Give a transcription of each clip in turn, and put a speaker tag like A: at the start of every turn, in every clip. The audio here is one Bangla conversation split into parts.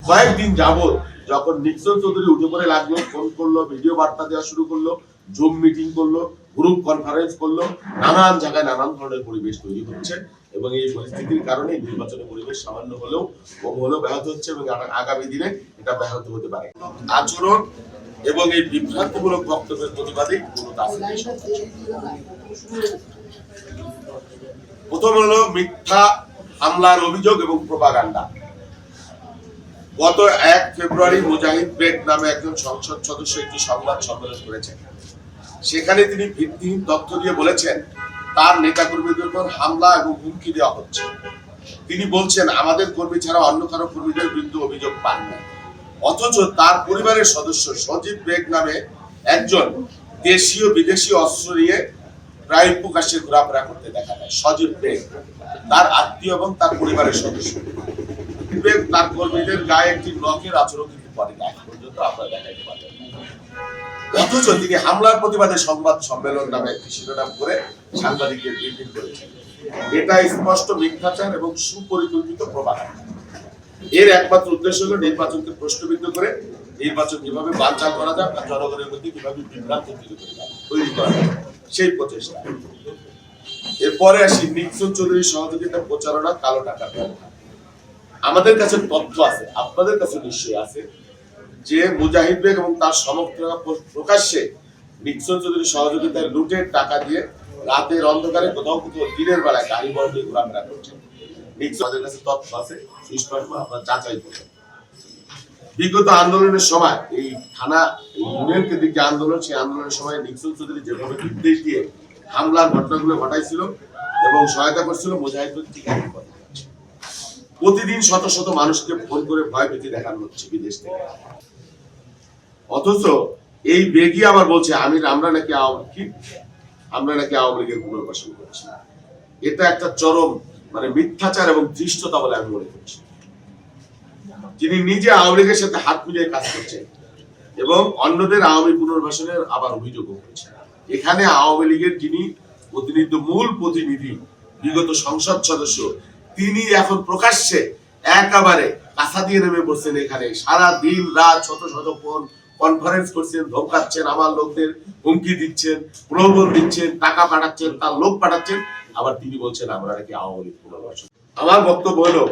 A: কয়েকদিন যাবত যখন নিক্সন চৌধুরী উঠে পড়ে লাগলো, ফোন করলো, ভিডিও বার্তা দেওয়া শুরু করলো, জুম মিটিং করলো, গ্রুপ কনফারেন্স করলো, নানান জায়গায় নানান ধরনের পরিবেশ তৈরি হচ্ছে এবং এই পরিস্থিতির কারণে নির্বাচনের পরিবেশ সামান্য হলেও ব্যাহত হচ্ছে এবং আগামী দিনে এটা ব্যাহত হতে পারে। আচরণ এবং এই বিভ্রান্তিমূলক বক্তব্যের প্রতিবাদে প্রথম হলো মিথ্যা হামলার অভিযোগ এবং প্রোপাগান্ডা। গত 1 ফেব্রুয়ারি মুজাহিদ বেগ নামে একজন সংসদ সদস্য একটি সংবাদ সম্মেলন করেছেন। সেখানে তিনি ভিত্তিহীন তথ্য দিয়ে বলেছেন তার নেতাকর্মীদের উপর হামলা এবং হুমকি দেওয়া হচ্ছে। তিনি বলছেন আমাদের কর্মী ছাড়া অন্য কারো কর্মীদের বিরুদ্ধে অভিযোগ পান না, অথচ তার পরিবারের সদস্য সজীব বেগ নামে একজন দেশীয় বিদেশি অস্ত্র নিয়ে প্রায় প্রকাশ্যে ঘোরাফেরা করতে দেখা যায়। সজীব বেগ তার আত্মীয় এবং তার পরিবারের সদস্য। বেগ তার কর্মীদের গায়ে একটি নখের আচরণ কিন্তু করে না, এখন পর্যন্ত আপনারা দেখাইতে পারবেন। অথচ তিনি হামলার প্রতিবাদে সংবাদ সম্মেলন নামে একটি শিরোনাম করে সাংবাদিকদের ব্রিফিং করেছেন। এটা স্পষ্ট মিথ্যাচার এবং সুপরিকল্পিত প্রোপাগান্ডা। এর একমাত্র উদ্দেশ্য হলো নির্বাচনকে প্রশ্নবিদ্ধ করে নির্বাচন কিভাবে বানচাল করা যায় বা জনগণের মধ্যে কিভাবে বিভ্রান্তি তৈরি করা যায় সেই প্রচেষ্টা। এরপরে আসি নিক্সন চৌধুরীর সহযোগিতা প্রচারণা, কালো টাকার ব্যবহার। আমাদের কাছে তথ্য আছে, আপনাদের কাছে নিশ্চয়ই আছে, যে মুজাহিদ বেগ এবং তার সমর্থকরা প্রকাশ্যে নিক্সন চৌধুরীর সহযোগিতায় লুটের টাকা দিয়ে রাতের অন্ধকারে কোথাও দিনের বেলায় গাড়ি বড় দিয়ে ঘোরাফেরা করছেন। আমাদের কাছে তথ্য আছে, আপনারা যাচাই করবেন। বিগত আন্দোলনের সময় এই থানা ইউনিয়ন কেন্দ্রিক যে আন্দোলন, সেই আন্দোলনের সময় নিক্সন চৌধুরী যেভাবে নির্দেশ দিয়ে হামলার ঘটনাগুলো ঘটাইছিল এবং সহায়তা করছিল, মুজাহিদ বেগ ঠিক একই কথা। প্রতিদিন শত শত মানুষকে ফোন করে ভয় ভীতি দেখানো হচ্ছে বিদেশ থেকে। অথচ এই বেগই আবার বলছে আমরা নাকি আওয়ামী লীগের পুনর্বাসন করছি। এটা একটা চরম মিথ্যাচার এবং ধৃষ্টতা বলে আমি মনে করছি। যিনি নিজে আওয়ামী লীগের সাথে হাত মিলিয়ে কাজ করছেন এবং অন্যদের আওয়ামী পুনর্বাসনের আবার অভিযোগ করছেন। এখানে আওয়ামী লীগের যিনি মূল প্রতিনিধি, বিগত সংসদ সদস্য, তিনি এখন প্রকাশ্যে একেবারে কাঁথা দিয়ে নেমে পড়ছেন। এখানে সারা দিন রাত শত শত ফোন কনফারেন্স করছেন, ধমকাচ্ছেন, আমার লোকদের হুমকি দিচ্ছেন, প্রলোভন দিচ্ছেন, টাকা পাঠাচ্ছেন, তার লোক পাঠাচ্ছেন, আবার তিনি বলছেন আমরা নাকি আওয়ামী লীগ পুনর্বাসন। আমার বক্তব্য হলো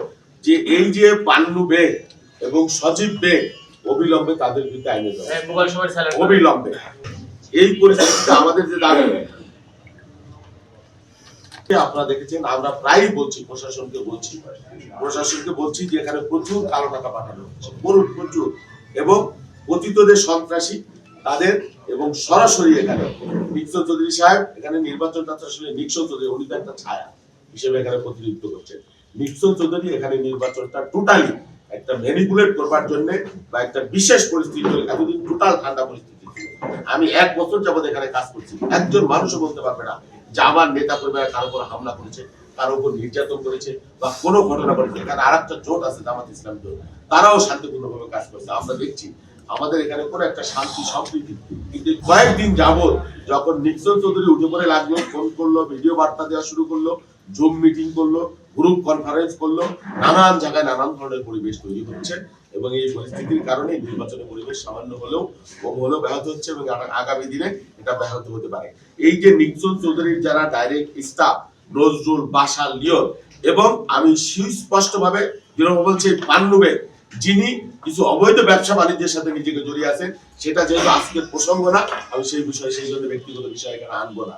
A: যে এই যে পান্নু বেগ এবং সজীব বেগ অবিলম্বে তাদের বিরুদ্ধে আইনে অবিলম্বে এই পরিস্থিতিতে আমাদের যে দাবি, আপনারা দেখেছেন আমরা প্রায় বলছি প্রশাসনকে বলছি যে এখানে প্রচুর কালো টাকা পাঠানো হচ্ছে, প্রচুর, এবং পতিতদের সন্ত্রাসী তাদের, এবং সরাসরি এখানে নিক্সন চৌধুরী সাহেব এখানে নির্বাচনটা আসলে নিক্সন চৌধুরী উনি একটা ছায়া হিসেবে এখানে প্রতিনিধিত্ব করছেন। নিক্সন চৌধুরী এখানে নির্বাচনটা টোটালি একটা ম্যানিপুলেট করবার জন্য বা একটা বিশেষ পরিস্থিতি, এতদিন টোটাল ঠান্ডা পরিস্থিতি। আমি 1 বছর যাবত এখানে কাজ করছি, একজন মানুষও বলতে পারবে না যে আমার নেতা কর্মীরা কারো উপর হামলা করেছে, কারো উপর নির্যাতন করেছে বা কোনো ঘটনা করেছে। এখানে আরেকটা জোট আছে, জামাত ইসলাম জোট, তারাও শান্তিপূর্ণভাবে কাজ করছে। আমরা দেখছি আমাদের এখানে কোনো একটা শান্তি সম্প্রীতি। কিন্তু কয়েকদিন যাবত যখন নিক্সন চৌধুরী উঠে পড়ে লাগলো, ফোন করলো, ভিডিও বার্তা দেওয়া শুরু করলো, জুম মিটিং করলো, গ্রুপ কনফারেন্স করলো, নানান জায়গায় নানান ধরনের পরিবেশ তৈরি হচ্ছে এবং এই পরিস্থিতির কারণে নির্বাচনের পরিবেশ সামান্য হলেও ব্যাহত হচ্ছে এবং আগামী দিনে এটা ব্যাহত হতে পারে। এই যে নিক্সন চৌধুরীর যারা direct staff, Nazrul, Bashar, Leon, এবং আমি সুস্পষ্টভাবে বলছি পান্নু বেগ, যিনি কিছু অবৈধ ব্যবসা বাণিজ্যের সাথে নিজেকে জড়িয়ে আছেন, সেটা যেহেতু আজকের প্রসঙ্গ না, আমি সেই জন্য ব্যক্তিগত বিষয় এখানে আনবো না।